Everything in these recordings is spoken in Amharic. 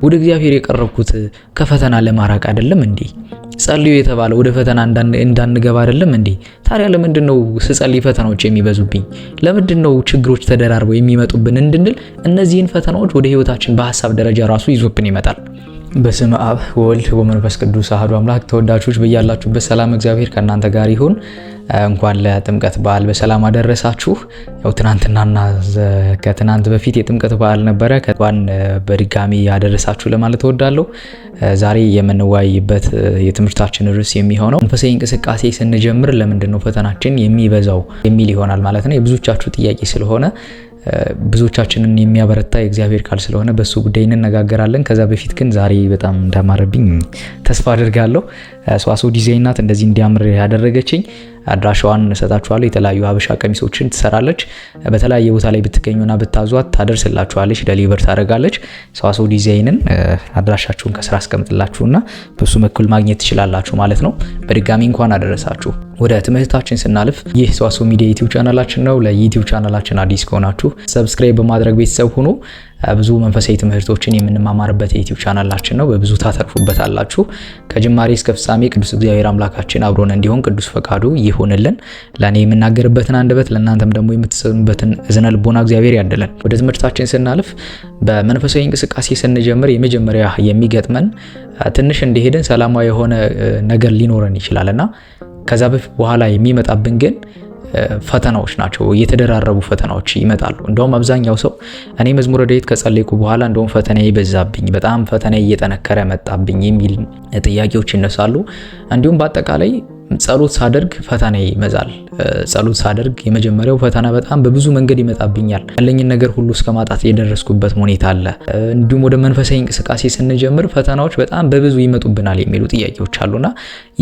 ወደ እግዚአብሔር የቀረብኩት ከፈተና ለማራቅ አይደለም እንዴ? ጸልዩ የተባለ ወደ ፈተና እንዳንገባ አይደለም እንዴ? ታዲያ ለምንድነው ስጸልይ ፈተናዎች የሚበዙብኝ? ለምንድነው ችግሮች ተደራርበው የሚመጡብን እንድንል እነዚህን ፈተናዎች ወደ ህይወታችን በሐሳብ ደረጃ ራሱ ይዞብን ይመጣል። በስመ አብ ወወልድ ወመንፈስ ቅዱስ አሐዱ አምላክ። ተወዳጆች በያላችሁበት ሰላም እግዚአብሔር ከእናንተ ጋር ይሁን። እንኳን ለጥምቀት በዓል በሰላም አደረሳችሁ። ያው ትናንትናና ከትናንት በፊት የጥምቀት በዓል ነበረ። እንኳን በድጋሚ ያደረሳችሁ ለማለት እወዳለሁ። ዛሬ የምንወያይበት የትምህርታችን ርዕስ የሚሆነው መንፈሳዊ እንቅስቃሴ ስንጀምር ለምንድነው ፈተናችን የሚበዛው የሚል ይሆናል ማለት ነው። የብዙዎቻችሁ ጥያቄ ስለሆነ ብዙዎቻችንን የሚያበረታ የእግዚአብሔር ቃል ስለሆነ በሱ ጉዳይ እንነጋገራለን። ከዛ በፊት ግን ዛሬ በጣም እንዳማረብኝ ተስፋ አድርጋለሁ። ሰዋስው ዲዛይን ናት እንደዚህ እንዲያምር ያደረገችኝ። አድራሻዋን እሰጣችኋለሁ። የተለያዩ ሀበሻ ቀሚሶችን ትሰራለች። በተለያየ ቦታ ላይ ብትገኙና ብታዟት ታደርስላችኋለች፣ ዴሊቨር ታደርጋለች። ሰዋስው ዲዛይንን አድራሻችሁን ከስራ አስቀምጥላችሁና በሱ በኩል ማግኘት ትችላላችሁ ማለት ነው። በድጋሚ እንኳን አደረሳችሁ። ወደ ትምህርታችን ስናልፍ ይህ ሰዋስው ሚዲያ ዩቲዩብ ቻናላችን ነው። ለዩቲዩብ ቻናላችን አዲስ ከሆናችሁ ሰብስክራይብ በማድረግ ቤተሰብ ሁኑ። ብዙ መንፈሳዊ ትምህርቶችን የምንማማርበት የዩቲዩብ ቻናላችን ነው። በብዙ ታተርፉበታላችሁ። ከጅማሬ እስከ ፍጻሜ ቅዱስ እግዚአብሔር አምላካችን አብሮን እንዲሆን ቅዱስ ፈቃዱ ይሁንልን። ለኔ የምናገርበትን አንደበት ለእናንተም ደግሞ የምትሰሙበትን እዝነ ልቦና እግዚአብሔር ያድለን። ወደ ትምህርታችን ስናልፍ በመንፈሳዊ እንቅስቃሴ ስንጀምር የመጀመሪያ የሚገጥመን ትንሽ እንደሄድን ሰላማዊ የሆነ ነገር ሊኖረን ይችላልና ከዛ በኋላ የሚመጣብን ግን ፈተናዎች ናቸው። የተደራረቡ ፈተናዎች ይመጣሉ። እንደውም አብዛኛው ሰው እኔ መዝሙረ ዳዊት ከጸለይኩ በኋላ እንደውም ፈተናዬ ይበዛብኝ፣ በጣም ፈተናዬ እየጠነከረ መጣብኝ የሚል ጥያቄዎች ይነሳሉ። እንዲሁም በአጠቃላይ ጸሎት ሳደርግ ፈተና ይመዛል። ጸሎት ሳደርግ የመጀመሪያው ፈተና በጣም በብዙ መንገድ ይመጣብኛል፣ ያለኝን ነገር ሁሉ እስከ ማጣት የደረስኩበት ሁኔታ አለ። እንዲሁም ወደ መንፈሳዊ እንቅስቃሴ ስንጀምር ፈተናዎች በጣም በብዙ ይመጡብናል የሚሉ ጥያቄዎች አሉና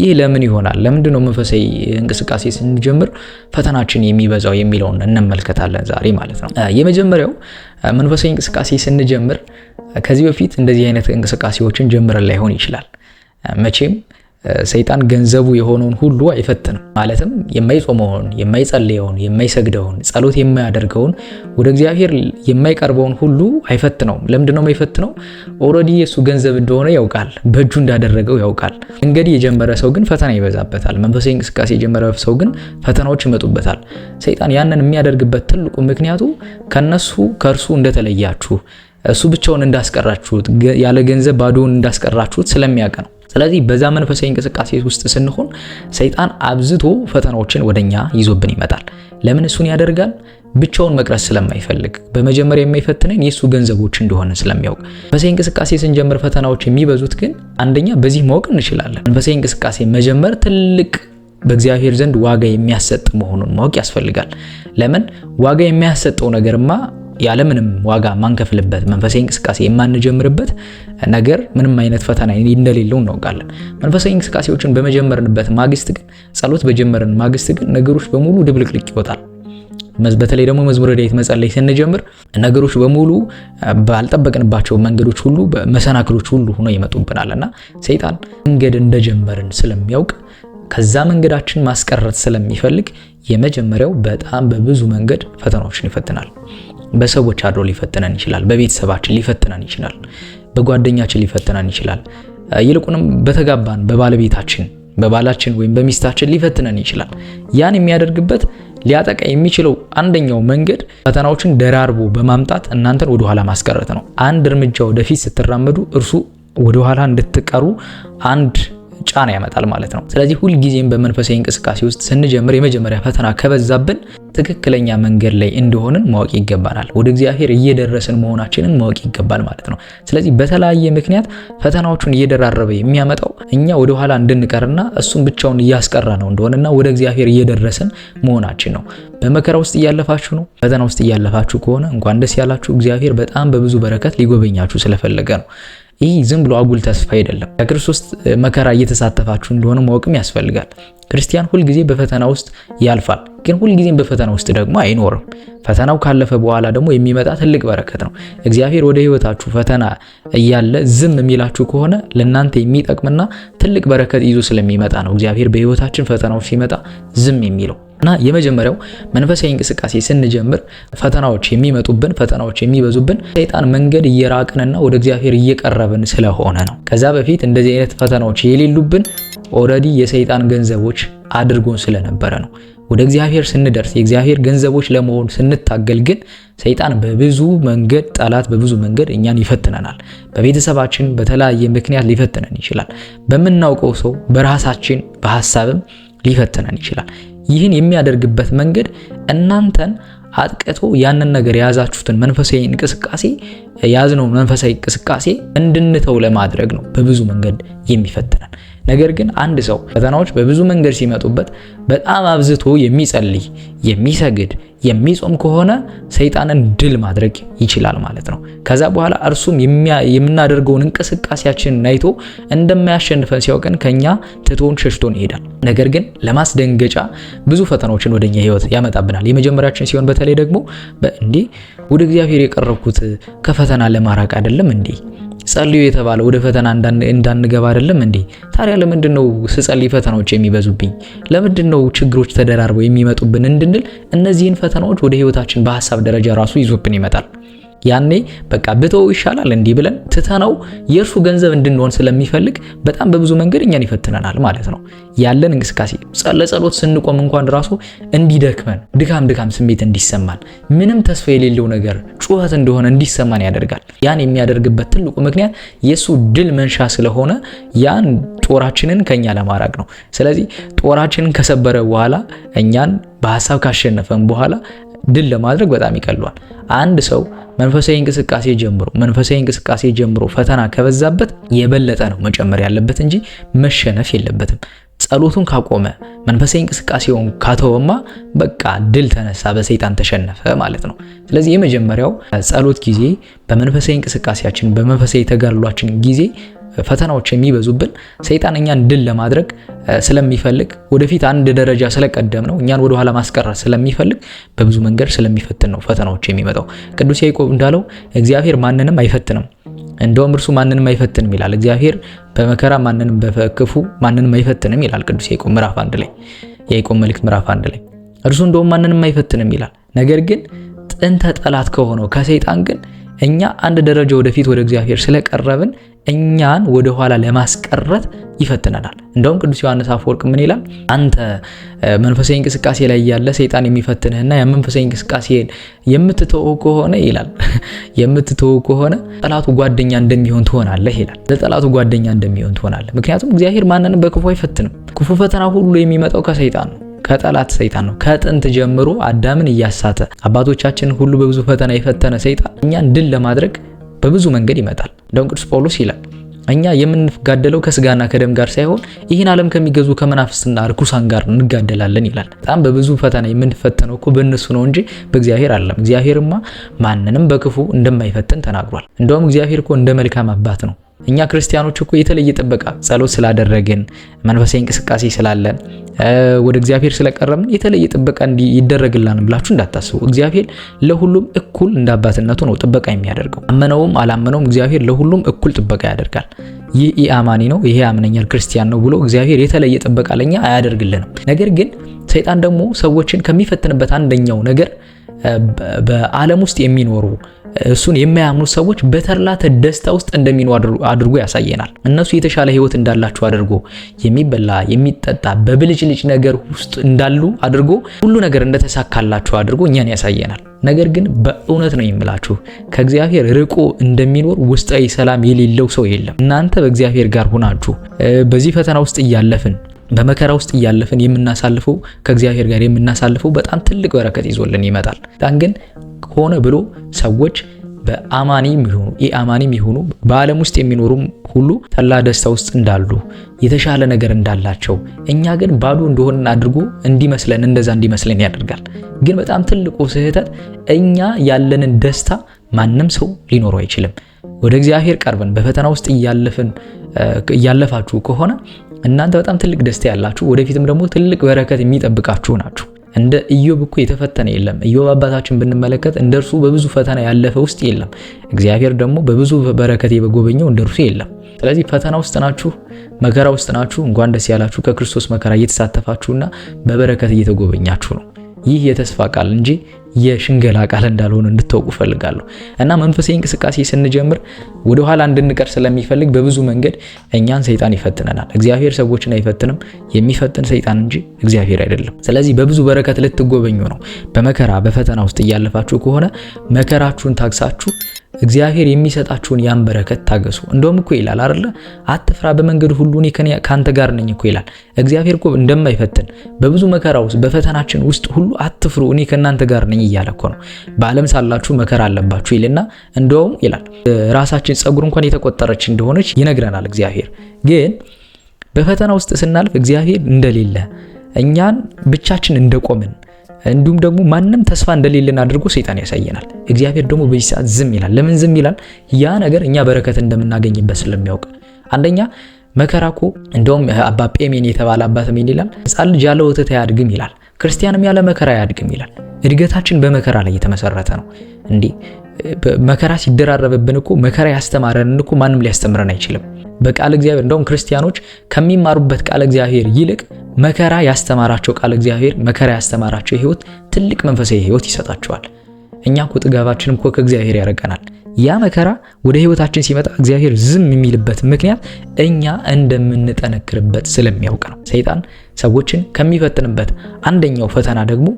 ይህ ለምን ይሆናል? ለምንድነው መንፈሳዊ እንቅስቃሴ ስንጀምር ፈተናችን የሚበዛው የሚለውን እንመልከታለን ዛሬ ማለት ነው። የመጀመሪያው መንፈሳዊ እንቅስቃሴ ስንጀምር ከዚህ በፊት እንደዚህ አይነት እንቅስቃሴዎችን ጀምረን ላይሆን ይችላል። መቼም ሰይጣን ገንዘቡ የሆነውን ሁሉ አይፈትንም። ማለትም የማይጾመውን፣ የማይጸልየውን፣ የማይሰግደውን፣ ጸሎት የማያደርገውን፣ ወደ እግዚአብሔር የማይቀርበውን ሁሉ አይፈትነውም። ለምንድነው የማይፈትነው? ኦልሬዲ የሱ ገንዘብ እንደሆነ ያውቃል፣ በእጁ እንዳደረገው ያውቃል። እንግዲህ የጀመረ ሰው ግን ፈተና ይበዛበታል። መንፈሳዊ እንቅስቃሴ የጀመረ ሰው ግን ፈተናዎች ይመጡበታል። ሰይጣን ያንን የሚያደርግበት ትልቁ ምክንያቱ ከእርሱ እንደተለያችሁ፣ እሱ ብቻውን እንዳስቀራችሁት፣ ያለ ገንዘብ ባዶውን እንዳስቀራችሁት ስለሚያውቅ ነው። ስለዚህ በዛ መንፈሳዊ እንቅስቃሴ ውስጥ ስንሆን ሰይጣን አብዝቶ ፈተናዎችን ወደኛ ይዞብን ይመጣል። ለምን እሱን ያደርጋል? ብቻውን መቅረት ስለማይፈልግ፣ በመጀመሪያ የማይፈትነን የሱ ገንዘቦች እንደሆነ ስለሚያውቅ። መንፈሳዊ እንቅስቃሴ ስንጀምር ፈተናዎች የሚበዙት ግን አንደኛ በዚህ ማወቅ እንችላለን። መንፈሳዊ እንቅስቃሴ መጀመር ትልቅ በእግዚአብሔር ዘንድ ዋጋ የሚያሰጥ መሆኑን ማወቅ ያስፈልጋል። ለምን ዋጋ የሚያሰጠው ነገርማ ያለምንም ዋጋ ማንከፍልበት መንፈሳዊ እንቅስቃሴ የማንጀምርበት ነገር ምንም አይነት ፈተና እንደሌለው እናውቃለን። መንፈሳዊ እንቅስቃሴዎችን በመጀመርንበት ማግስት ግን፣ ጸሎት በጀመርን ማግስት ግን ነገሮች በሙሉ ድብልቅልቅ ይወጣል። በተለይ ደግሞ መዝሙረ ዳዊት መጸለይ ስንጀምር ነገሮች በሙሉ ባልጠበቅንባቸው መንገዶች ሁሉ መሰናክሎች ሁሉ ሆነው ይመጡብናልና ሰይጣን መንገድ እንደጀመርን ስለሚያውቅ ከዛ መንገዳችን ማስቀረት ስለሚፈልግ የመጀመሪያው በጣም በብዙ መንገድ ፈተናዎችን ይፈትናል። በሰዎች አድሮ ሊፈትነን ይችላል። በቤተሰባችን ሊፈትነን ይችላል። በጓደኛችን ሊፈትነን ይችላል። ይልቁንም በተጋባን በባለቤታችን፣ በባላችን ወይም በሚስታችን ሊፈትነን ይችላል። ያን የሚያደርግበት ሊያጠቃ የሚችለው አንደኛው መንገድ ፈተናዎችን ደራርቦ በማምጣት እናንተን ወደ ኋላ ማስቀረት ነው። አንድ እርምጃ ወደፊት ስትራመዱ እርሱ ወደ ኋላ እንድትቀሩ አንድ ጫና ያመጣል ማለት ነው። ስለዚህ ሁል ጊዜም በመንፈሳዊ እንቅስቃሴ ውስጥ ስንጀምር የመጀመሪያ ፈተና ከበዛብን ትክክለኛ መንገድ ላይ እንደሆንን ማወቅ ይገባናል። ወደ እግዚአብሔር እየደረስን መሆናችንን ማወቅ ይገባል ማለት ነው። ስለዚህ በተለያየ ምክንያት ፈተናዎቹን እየደራረበ የሚያመጣው እኛ ወደ ኋላ እንድንቀርና እሱን ብቻውን እያስቀራ ነው እንደሆነና ወደ እግዚአብሔር እየደረስን መሆናችን ነው። በመከራ ውስጥ እያለፋችሁ ነው፣ ፈተና ውስጥ እያለፋችሁ ከሆነ እንኳን ደስ ያላችሁ። እግዚአብሔር በጣም በብዙ በረከት ሊጎበኛችሁ ስለፈለገ ነው። ይህ ዝም ብሎ አጉል ተስፋ አይደለም። ከክርስቶስ መከራ እየተሳተፋችሁ እንደሆነ ማወቅም ያስፈልጋል። ክርስቲያን ሁል ጊዜ በፈተና ውስጥ ያልፋል፣ ግን ሁል ጊዜም በፈተና ውስጥ ደግሞ አይኖርም። ፈተናው ካለፈ በኋላ ደግሞ የሚመጣ ትልቅ በረከት ነው። እግዚአብሔር ወደ ህይወታችሁ ፈተና እያለ ዝም የሚላችሁ ከሆነ ለእናንተ የሚጠቅምና ትልቅ በረከት ይዞ ስለሚመጣ ነው እግዚአብሔር በህይወታችን ፈተናው ሲመጣ ዝም የሚለው። እና የመጀመሪያው መንፈሳዊ እንቅስቃሴ ስንጀምር ፈተናዎች የሚበዙብን ሰይጣን መንገድ እየራቅንና ወደ እግዚአብሔር እየቀረብን ስለሆነ ነው። ከዛ በፊት እንደዚህ አይነት ፈተናዎች የሌሉብን ኦልሬዲ የሰይጣን ገንዘቦች አድርጎን ስለነበረ ነው። ወደ እግዚአብሔር ስንደርስ የእግዚአብሔር ገንዘቦች ለመሆን ስንታገል ግን ሰይጣን ጠላት በብዙ መንገድ እኛን ይፈትነናል። በቤተሰባችን በተለያየ ምክንያት ሊፈትነን ይችላል። በምናውቀው ሰው በራሳችን በሐሳብም ሊፈትነን ይችላል። ይህን የሚያደርግበት መንገድ እናንተን አጥቅቶ ያንን ነገር የያዛችሁትን መንፈሳዊ እንቅስቃሴ እንድንተው ለማድረግ ነው በብዙ መንገድ የሚፈትነን። ነገር ግን አንድ ሰው ፈተናዎች በብዙ መንገድ ሲመጡበት በጣም አብዝቶ የሚጸልይ፣ የሚሰግድ፣ የሚጾም ከሆነ ሰይጣንን ድል ማድረግ ይችላል ማለት ነው። ከዛ በኋላ እርሱም የምናደርገውን እንቅስቃሴያችንን አይቶ እንደማያሸንፈን ሲያውቀን ከኛ ትቶን ሸሽቶን ይሄዳል። ነገር ግን ለማስደንገጫ ብዙ ፈተናዎችን ወደኛ ህይወት ያመጣብናል። የመጀመሪያችን ሲሆን በተለይ ደግሞ ወደ እግዚአብሔር የቀረብኩት ከፈተና ለማራቅ አይደለም እንዴ? ጸልዩ የተባለው ወደ ፈተና እንዳንገባ አይደለም እንዴ? ታዲያ ለምንድነው ስጸልይ ፈተናዎች የሚበዙብኝ? ለምንድነው ችግሮች ተደራርበው የሚመጡብን እንድንል እነዚህን ፈተናዎች ወደ ህይወታችን በሐሳብ ደረጃ ራሱ ይዞብን ይመጣል። ያኔ በቃ ብተው ይሻላል እንዲህ ብለን ትተነው የእርሱ ገንዘብ እንድንሆን ስለሚፈልግ በጣም በብዙ መንገድ እኛን ይፈትነናል ማለት ነው። ያለን እንቅስቃሴ ለጸሎት ስንቆም እንኳን ራሱ እንዲደክመን ድካም ስሜት እንዲሰማን ምንም ተስፋ የሌለው ነገር ጩኸት እንደሆነ እንዲሰማን ያደርጋል። ያን የሚያደርግበት ትልቁ ምክንያት የሱ ድል መንሻ ስለሆነ ያን ጦራችንን ከኛ ለማራቅ ነው። ስለዚህ ጦራችንን ከሰበረ በኋላ እኛን በሐሳብ ካሸነፈን በኋላ ድል ለማድረግ በጣም ይቀሏል። አንድ ሰው መንፈሳዊ እንቅስቃሴ ጀምሮ ፈተና ከበዛበት የበለጠ ነው መጨመር ያለበት እንጂ መሸነፍ የለበትም። ጸሎቱን ካቆመ መንፈሳዊ እንቅስቃሴውን ካተወማ በቃ ድል ተነሳ፣ በሰይጣን ተሸነፈ ማለት ነው። ስለዚህ የመጀመሪያው ጸሎት ጊዜ በመንፈሳዊ እንቅስቃሴያችን በመንፈሳዊ ተጋድሏችን ጊዜ ፈተናዎች የሚበዙብን ሰይጣን እኛን ድል ለማድረግ ስለሚፈልግ ወደፊት አንድ ደረጃ ስለቀደም ነው እኛን ወደ ኋላ ማስቀረት ስለሚፈልግ በብዙ መንገድ ስለሚፈትን ነው ፈተናዎች የሚመጣው። ቅዱስ ያዕቆብ እንዳለው እግዚአብሔር ማንንም አይፈትንም፣ እንደውም እርሱ ማንንም አይፈትንም ይላል። እግዚአብሔር በመከራ በክፉ ማንንም አይፈትንም ይላል ቅዱስ ያዕቆብ ምዕራፍ 1 ላይ፣ ያዕቆብ መልእክት ምዕራፍ 1 ላይ እርሱ እንደውም ማንንም አይፈትንም ይላል። ነገር ግን ጥንተ ጠላት ከሆነው ከሰይጣን ግን እኛ አንድ ደረጃ ወደፊት ወደ እግዚአብሔር ስለቀረብን እኛን ወደ ኋላ ለማስቀረት ይፈትነናል። እንደውም ቅዱስ ዮሐንስ አፈወርቅ ምን ይላል? አንተ መንፈሳዊ እንቅስቃሴ ላይ ያለ ሰይጣን የሚፈትንህና የመንፈሳዊ እንቅስቃሴን የምትተው ከሆነ ይላል የምትተው ከሆነ ጠላቱ ጓደኛ እንደሚሆን ትሆናለህ ይላል። ለጠላቱ ጓደኛ እንደሚሆን ትሆናለህ። ምክንያቱም እግዚአብሔር ማንንም በክፉ አይፈትንም። ክፉ ፈተና ሁሉ የሚመጣው ከሰይጣን ነው፣ ከጠላት ሰይጣን ነው። ከጥንት ጀምሮ አዳምን እያሳተ አባቶቻችን ሁሉ በብዙ ፈተና የፈተነ ሰይጣን እኛን ድል ለማድረግ በብዙ መንገድ ይመጣል። እንደውም ቅዱስ ጳውሎስ ይላል እኛ የምንጋደለው ከስጋና ከደም ጋር ሳይሆን ይህን ዓለም ከሚገዙ ከመናፍስትና ርኩሳን ጋር እንጋደላለን ይላል። በጣም በብዙ ፈተና የምንፈተነው እኮ በእነሱ ነው እንጂ በእግዚአብሔር አይደለም። እግዚአብሔርማ ማንንም በክፉ እንደማይፈትን ተናግሯል። እንደውም እግዚአብሔር እኮ እንደ መልካም አባት ነው። እኛ ክርስቲያኖች እኮ የተለየ ጥበቃ ጸሎት ስላደረግን መንፈሳዊ እንቅስቃሴ ስላለን ወደ እግዚአብሔር ስለቀረብን የተለየ ጥበቃ ይደረግልናል ብላችሁ እንዳታስቡ። እግዚአብሔር ለሁሉም እኩል እንደ አባትነቱ ነው ጥበቃ የሚያደርገው። አመነውም አላመነውም እግዚአብሔር ለሁሉም እኩል ጥበቃ ያደርጋል። ይህ ኢአማኒ ነው፣ ይሄ ያምነኛል ክርስቲያን ነው ብሎ እግዚአብሔር የተለየ ጥበቃ ለኛ አያደርግልንም። ነገር ግን ሰይጣን ደግሞ ሰዎችን ከሚፈትንበት አንደኛው ነገር በዓለም ውስጥ የሚኖሩ እሱን የማያምኑ ሰዎች በተድላ ደስታ ውስጥ እንደሚኖሩ አድርጎ ያሳየናል። እነሱ የተሻለ ህይወት እንዳላቸው አድርጎ የሚበላ የሚጠጣ በብልጭልጭ ነገር ውስጥ እንዳሉ አድርጎ ሁሉ ነገር እንደተሳካላቸው አድርጎ እኛን ያሳየናል። ነገር ግን በእውነት ነው የምላችሁ ከእግዚአብሔር ርቆ እንደሚኖር ውስጣዊ ሰላም የሌለው ሰው የለም። እናንተ በእግዚአብሔር ጋር ሆናችሁ በዚህ ፈተና ውስጥ እያለፍን በመከራ ውስጥ እያለፍን የምናሳልፈው ከእግዚአብሔር ጋር የምናሳልፈው በጣም ትልቅ በረከት ይዞልን ይመጣል። ግን ሆነ ብሎ ሰዎች በአማኒም ይሁኑ ኢአማኒም ይሁኑ በዓለም ውስጥ የሚኖሩም ሁሉ ተላ ደስታ ውስጥ እንዳሉ የተሻለ ነገር እንዳላቸው እኛ ግን ባዶ እንደሆነን አድርጎ እንደዛ እንዲመስለን ያደርጋል። ግን በጣም ትልቁ ስህተት እኛ ያለንን ደስታ ማንም ሰው ሊኖረው አይችልም። ወደ እግዚአብሔር ቀርበን በፈተና ውስጥ እያለፋችሁ ከሆነ እናንተ በጣም ትልቅ ደስታ ያላችሁ ወደፊትም ደግሞ ትልቅ በረከት የሚጠብቃችሁ ናችሁ። እንደ ኢዮብ እኮ የተፈተነ የለም። ኢዮብ አባታችን ብንመለከት እንደርሱ በብዙ ፈተና ያለፈ ውስጥ የለም። እግዚአብሔር ደግሞ በብዙ በረከት የጎበኘው እንደርሱ የለም። ስለዚህ ፈተና ውስጥ ናችሁ፣ መከራ ውስጥ ናችሁ፣ እንኳን ደስ ያላችሁ። ከክርስቶስ መከራ እየተሳተፋችሁና በበረከት እየተጎበኛችሁ ነው። ይህ የተስፋ ቃል እንጂ የሽንገላ ቃል እንዳልሆነ እንድታውቁ ፈልጋለሁ። እና መንፈሳዊ እንቅስቃሴ ስንጀምር ወደ ኋላ እንድንቀር ስለሚፈልግ በብዙ መንገድ እኛን ሰይጣን ይፈትነናል። እግዚአብሔር ሰዎችን አይፈትንም። የሚፈትን ሰይጣን እንጂ እግዚአብሔር አይደለም። ስለዚህ በብዙ በረከት ልትጎበኙ ነው። በመከራ በፈተና ውስጥ እያለፋችሁ ከሆነ መከራችሁን ታግሳችሁ እግዚአብሔር የሚሰጣችሁን ያን በረከት ታገሱ። እንደውም እኮ ይላል አይደለ? አትፍራ፣ በመንገድ ሁሉ እኔ ካንተ ጋር ነኝ እኮ ይላል። እግዚአብሔር እኮ እንደማይፈትን በብዙ መከራ ውስጥ በፈተናችን ውስጥ ሁሉ አትፍሩ፣ እኔ ከናንተ ጋር ነኝ እያለ እኮ ነው። በዓለም ሳላችሁ መከራ አለባችሁ ይልና እንደውም ይላል ራሳችን ጸጉር እንኳን የተቆጠረች እንደሆነች ይነግረናል እግዚአብሔር። ግን በፈተና ውስጥ ስናልፍ እግዚአብሔር እንደሌለ እኛን ብቻችን እንደቆምን እንዲሁም ደግሞ ማንም ተስፋ እንደሌለን አድርጎ ሰይጣን ያሳየናል። እግዚአብሔር ደግሞ በዚህ ሰዓት ዝም ይላል። ለምን ዝም ይላል? ያ ነገር እኛ በረከት እንደምናገኝበት ስለሚያውቅ። አንደኛ መከራኮ እንደውም አባ ጴሜን የተባለ አባት ምን ይላል? ሕፃን ልጅ ያለ ወተት አያድግም ይላል። ክርስቲያንም ያለ መከራ አያድግም ይላል። እድገታችን በመከራ ላይ የተመሰረተ ነው። እንዴ መከራ ሲደራረብብን እኮ መከራ ያስተማረንን እኮ ማንም ሊያስተምረን አይችልም። በቃል እግዚአብሔር እንደውም ክርስቲያኖች ከሚማሩበት ቃል እግዚአብሔር ይልቅ መከራ ያስተማራቸው ቃል እግዚአብሔር መከራ ያስተማራቸው ህይወት ትልቅ መንፈሳዊ ህይወት ይሰጣቸዋል። እኛ እኮ ጥጋባችንም እኮ ከእግዚአብሔር ያረቀናል። ያ መከራ ወደ ህይወታችን ሲመጣ እግዚአብሔር ዝም የሚልበት ምክንያት እኛ እንደምንጠነክርበት ስለሚያውቅ ነው። ሰይጣን ሰዎችን ከሚፈትንበት አንደኛው ፈተና ደግሞ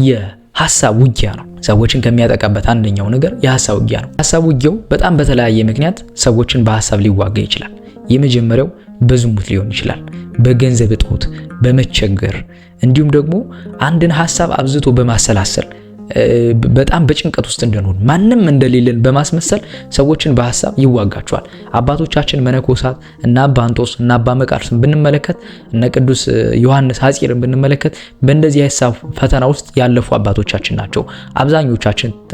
የሐሳብ ውጊያ ነው። ሰዎችን ከሚያጠቃበት አንደኛው ነገር የሐሳብ ውጊያ ነው። ሐሳብ ውጊያው በጣም በተለያየ ምክንያት ሰዎችን በሐሳብ ሊዋጋ ይችላል። የመጀመሪያው በዝሙት ሊሆን ይችላል፣ በገንዘብ እጦት፣ በመቸገር እንዲሁም ደግሞ አንድን ሐሳብ አብዝቶ በማሰላሰል በጣም በጭንቀት ውስጥ እንደሆነ ማንም እንደሌለን በማስመሰል ሰዎችን በሐሳብ ይዋጋቸዋል። አባቶቻችን መነኮሳት እና አባ አንጦስ እና አባ መቃርስን ብንመለከት እነ ቅዱስ ዮሐንስ ሐጺርን ብንመለከት በእንደዚህ የሐሳብ ፈተና ውስጥ ያለፉ አባቶቻችን ናቸው።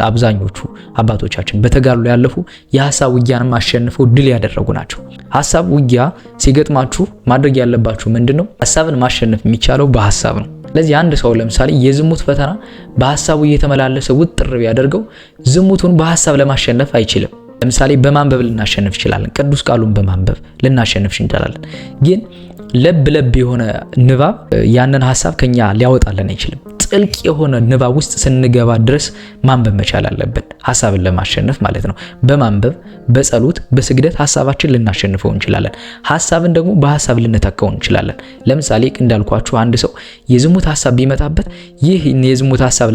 አብዛኞቹ አባቶቻችን በተጋድሎ ያለፉ የሐሳብ ውጊያንም አሸንፈው ድል ያደረጉ ናቸው። ሐሳብ ውጊያ ሲገጥማችሁ ማድረግ ያለባችሁ ምንድነው? ሐሳብን ማሸነፍ የሚቻለው በሐሳብ ነው። ስለዚህ አንድ ሰው ለምሳሌ የዝሙት ፈተና በሐሳቡ እየተመላለሰ ውጥር ቢያደርገው ዝሙቱን በሐሳብ ለማሸነፍ አይችልም። ለምሳሌ በማንበብ ልናሸንፍ እንችላለን። ቅዱስ ቃሉን በማንበብ ልናሸንፍ እንችላለን። ግን ለብ የሆነ ንባብ ያንን ሐሳብ ከኛ ሊያወጣልን አይችልም። ጥልቅ የሆነ ንባብ ውስጥ ስንገባ ድረስ ማንበብ መቻል አለብን፣ ሐሳብን ለማሸነፍ ማለት ነው። በማንበብ በጸሎት በስግደት ሐሳባችን ልናሸንፈው እንችላለን። ሐሳብን ደግሞ በሐሳብ ልንተካው እንችላለን። ለምሳሌ እንዳልኳችሁ አንድ ሰው የዝሙት ሐሳብ ቢመጣበት ይህ የዝሙት ሐሳብ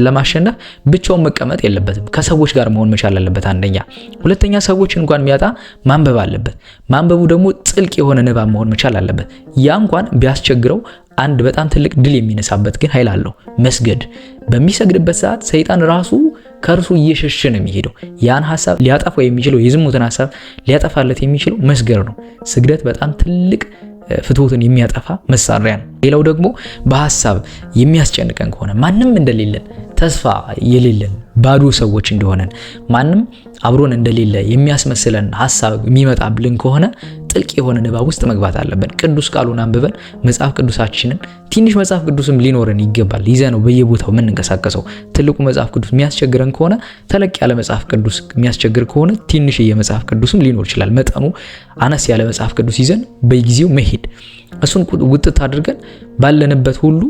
ለማሸነፍ ብቻውን መቀመጥ የለበትም። ከሰዎች ጋር መሆን መቻል አለበት። አንደኛ። ሁለተኛ ሰዎች እንኳን የሚያጣ ማንበብ አለበት። ማንበቡ ደግሞ ጥልቅ የሆነ ንባብ መሆን መቻል አለበት። ያ እንኳን ቢያስቸግረው አንድ በጣም ትልቅ ድል የሚነሳበት ግን ኃይል አለው። መስገድ። በሚሰግድበት ሰዓት ሰይጣን ራሱ ከእርሱ እየሸሸ ነው የሚሄደው። ያን ሐሳብ ሊያጠፋው የሚችለው የዝሙትን ሐሳብ ሊያጠፋለት የሚችለው መስገድ ነው። ስግደት በጣም ትልቅ ፍትወትን የሚያጠፋ መሳሪያ ነው። ሌላው ደግሞ በሐሳብ የሚያስጨንቀን ከሆነ ማንም እንደሌለን ተስፋ የሌለን ባዶ ሰዎች እንደሆነን ማንም አብሮን እንደሌለ የሚያስመስለን ሐሳብ የሚመጣብልን ከሆነ ጥልቅ የሆነ ንባብ ውስጥ መግባት አለብን። ቅዱስ ቃሉን አንብበን መጽሐፍ ቅዱሳችንን ትንሽ መጽሐፍ ቅዱስም ሊኖረን ይገባል። ይዘነው በየቦታው የምንንቀሳቀሰው ትልቁ መጽሐፍ ቅዱስ የሚያስቸግረን ከሆነ ተለቅ ያለ መጽሐፍ ቅዱስ የሚያስቸግር ከሆነ ትንሽዬ መጽሐፍ ቅዱስም ሊኖር ይችላል። መጠኑ አነስ ያለ መጽሐፍ ቅዱስ ይዘን በጊዜው መሄድ፣ እሱን ውጥት አድርገን ባለንበት ሁሉ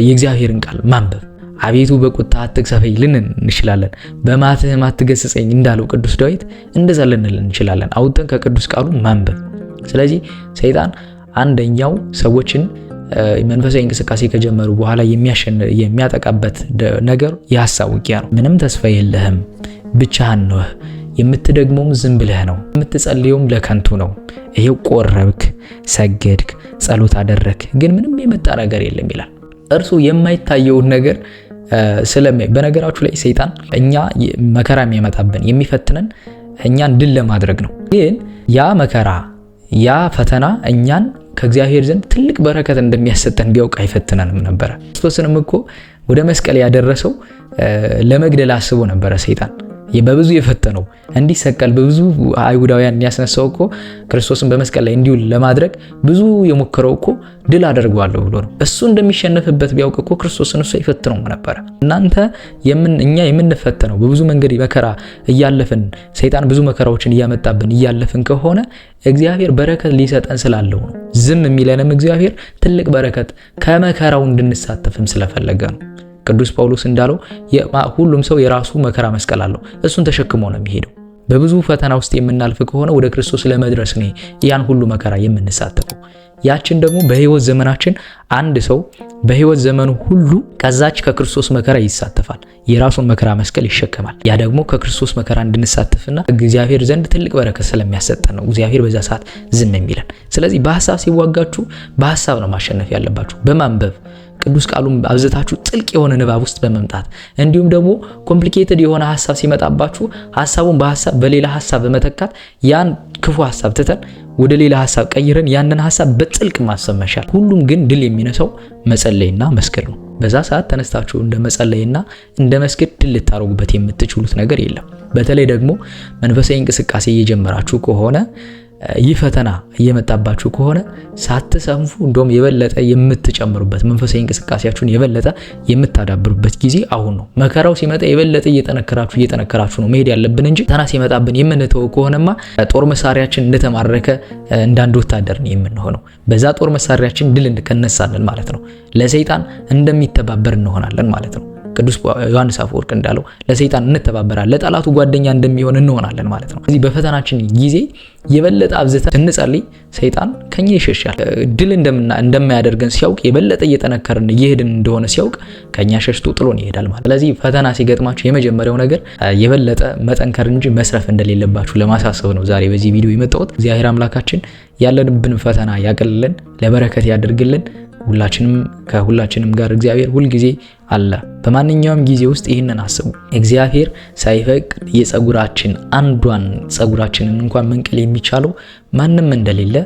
የእግዚአብሔርን ቃል ማንበብ። አቤቱ በቁጣ አትቅሰፈኝ ልንል እንችላለን። በመዓትህም አትገስጸኝ እንዳለው ቅዱስ ዳዊት እንደዛ ልንል እንችላለን። አውጥተን ከቅዱስ ቃሉ ማንበብ። ስለዚህ ሰይጣን አንደኛው ሰዎችን መንፈሳዊ እንቅስቃሴ ከጀመሩ በኋላ የሚያጠቃበት ነገር የሐሳብ ውጊያ ነው። ምንም ተስፋ የለህም፣ ብቻህን ነህ፣ የምትደግመውም ዝም ብለህ ነው፣ የምትጸልየውም ለከንቱ ነው። ይሄው ቆረብክ፣ ሰገድክ፣ ጸሎት አደረክ፣ ግን ምንም የመጣ ነገር የለም ይላል። እርሱ የማይታየውን ነገር በነገራችሁ ላይ ሰይጣን እኛ መከራ የሚያመጣብን የሚፈትነን እኛን ድል ለማድረግ ነው። ግን ያ መከራ ያ ፈተና እኛን ከእግዚአብሔር ዘንድ ትልቅ በረከት እንደሚያሰጠን ቢያውቅ አይፈትነንም ነበረ። ክርስቶስንም እኮ ወደ መስቀል ያደረሰው ለመግደል አስቦ ነበረ ሰይጣን። በብዙ የፈተነው እንዲሰቀል በብዙ አይሁዳውያን ያስነሳው እኮ ክርስቶስን በመስቀል ላይ እንዲውል ለማድረግ ብዙ የሞከረው እኮ ድል አደርገዋለሁ ብሎ ነው። እሱ እንደሚሸነፍበት ቢያውቅ እኮ ክርስቶስን እሱ ይፈትነው ነበር። እናንተ እኛ የምንፈተነው በብዙ መንገድ መከራ እያለፍን ሰይጣን ብዙ መከራዎችን እያመጣብን እያለፍን ከሆነ እግዚአብሔር በረከት ሊሰጠን ስላለው ነው። ዝም የሚለንም እግዚአብሔር ትልቅ በረከት ከመከራው እንድንሳተፍም ስለፈለገ ነው። ቅዱስ ጳውሎስ እንዳለው ሁሉም ሰው የራሱ መከራ መስቀል አለው፣ እሱን ተሸክሞ ነው የሚሄደው። በብዙ ፈተና ውስጥ የምናልፍ ከሆነ ወደ ክርስቶስ ለመድረስ ነው ያን ሁሉ መከራ የምንሳተፈው። ያችን ደግሞ በህይወት ዘመናችን አንድ ሰው በህይወት ዘመኑ ሁሉ ከዛች ከክርስቶስ መከራ ይሳተፋል፣ የራሱን መከራ መስቀል ይሸከማል። ያ ደግሞ ከክርስቶስ መከራ እንድንሳተፍና እግዚአብሔር ዘንድ ትልቅ በረከት ስለሚያሰጠን ነው እግዚአብሔር በዛ ሰዓት ዝም የሚለን። ስለዚህ በሐሳብ ሲዋጋችሁ በሐሳብ ነው ማሸነፍ ያለባችሁ፣ በማንበብ ቅዱስ ቃሉን አብዝታችሁ ጥልቅ የሆነ ንባብ ውስጥ በመምጣት እንዲሁም ደግሞ ኮምፕሊኬትድ የሆነ ሐሳብ ሲመጣባችሁ ሐሳቡን በሐሳብ በሌላ ሐሳብ በመተካት ያን ክፉ ሐሳብ ትተን ወደ ሌላ ሐሳብ ቀይረን ያንን ሐሳብ በጥልቅ ማሰብ መቻል። ሁሉም ግን ድል የሚነሳው መጸለይና መስገድ ነው። በዛ ሰዓት ተነስታችሁ እንደ መጸለይና እንደ መስገድ ድል ልታረጉበት የምትችሉት ነገር የለም። በተለይ ደግሞ መንፈሳዊ እንቅስቃሴ እየጀመራችሁ ከሆነ ይህ ፈተና እየመጣባችሁ ከሆነ ሳትሰንፉ እንደውም የበለጠ የምትጨምሩበት መንፈሳዊ እንቅስቃሴያችሁን የበለጠ የምታዳብሩበት ጊዜ አሁን ነው። መከራው ሲመጣ የበለጠ እየጠነከራችሁ ነው መሄድ ያለብን እንጂ ፈተና ሲመጣብን የምንተው ከሆነማ ጦር መሳሪያችን እንደተማረከ እንዳንድ ወታደር ነው የምንሆነው። በዛ ጦር መሳሪያችን ድል እንከነሳለን ማለት ነው። ለሰይጣን እንደሚተባበር እንሆናለን ማለት ነው። ቅዱስ ዮሐንስ አፈወርቅ እንዳለው ለሰይጣን እንተባበራለን፣ ለጠላቱ ጓደኛ እንደሚሆን እንሆናለን ማለት ነው። ስለዚህ በፈተናችን ጊዜ የበለጠ አብዝተን ስንጸልይ ሰይጣን ከኛ ይሸሻል። ድል እንደማያደርገን ሲያውቅ የበለጠ እየጠነከርን እየሄድን እንደሆነ ሲያውቅ ከኛ ሸሽቶ ጥሎን ይሄዳል ማለት። ስለዚህ ፈተና ሲገጥማችሁ የመጀመሪያው ነገር የበለጠ መጠንከር እንጂ መስረፍ እንደሌለባችሁ ለማሳሰብ ነው ዛሬ በዚህ ቪዲዮ የመጣሁት። እግዚአብሔር አምላካችን ያለንብን ፈተና ያቀልልን፣ ለበረከት ያደርግልን። ከሁላችንም ጋር እግዚአብሔር ሁል ጊዜ አለ። በማንኛውም ጊዜ ውስጥ ይህንን አስቡ። እግዚአብሔር ሳይፈቅድ የጸጉራችን አንዷን ጸጉራችንን እንኳን መንቀል የሚቻለው ማንም እንደሌለ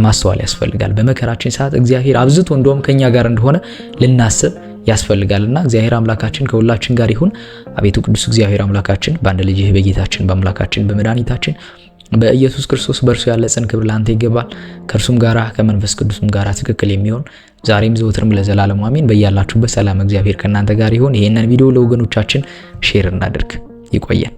ማስተዋል ያስፈልጋል። በመከራችን ሰዓት እግዚአብሔር አብዝቶ እንደውም ከኛ ጋር እንደሆነ ልናስብ ያስፈልጋልና እግዚአብሔር አምላካችን ከሁላችን ጋር ይሁን። አቤቱ ቅዱስ እግዚአብሔር አምላካችን በአንድ ልጅህ በጌታችን በአምላካችን በመድኃኒታችን በኢየሱስ ክርስቶስ በእርሱ ያለ ጽን ክብር ላንተ ይገባል። ከእርሱም ጋራ ከመንፈስ ቅዱስም ጋራ ትክክል የሚሆን ዛሬም ዘወትርም ለዘላለሙ አሜን። በያላችሁበት ሰላም እግዚአብሔር ከእናንተ ጋር ይሁን። ይሄንን ቪዲዮ ለወገኖቻችን ሼር እናድርግ። ይቆየን።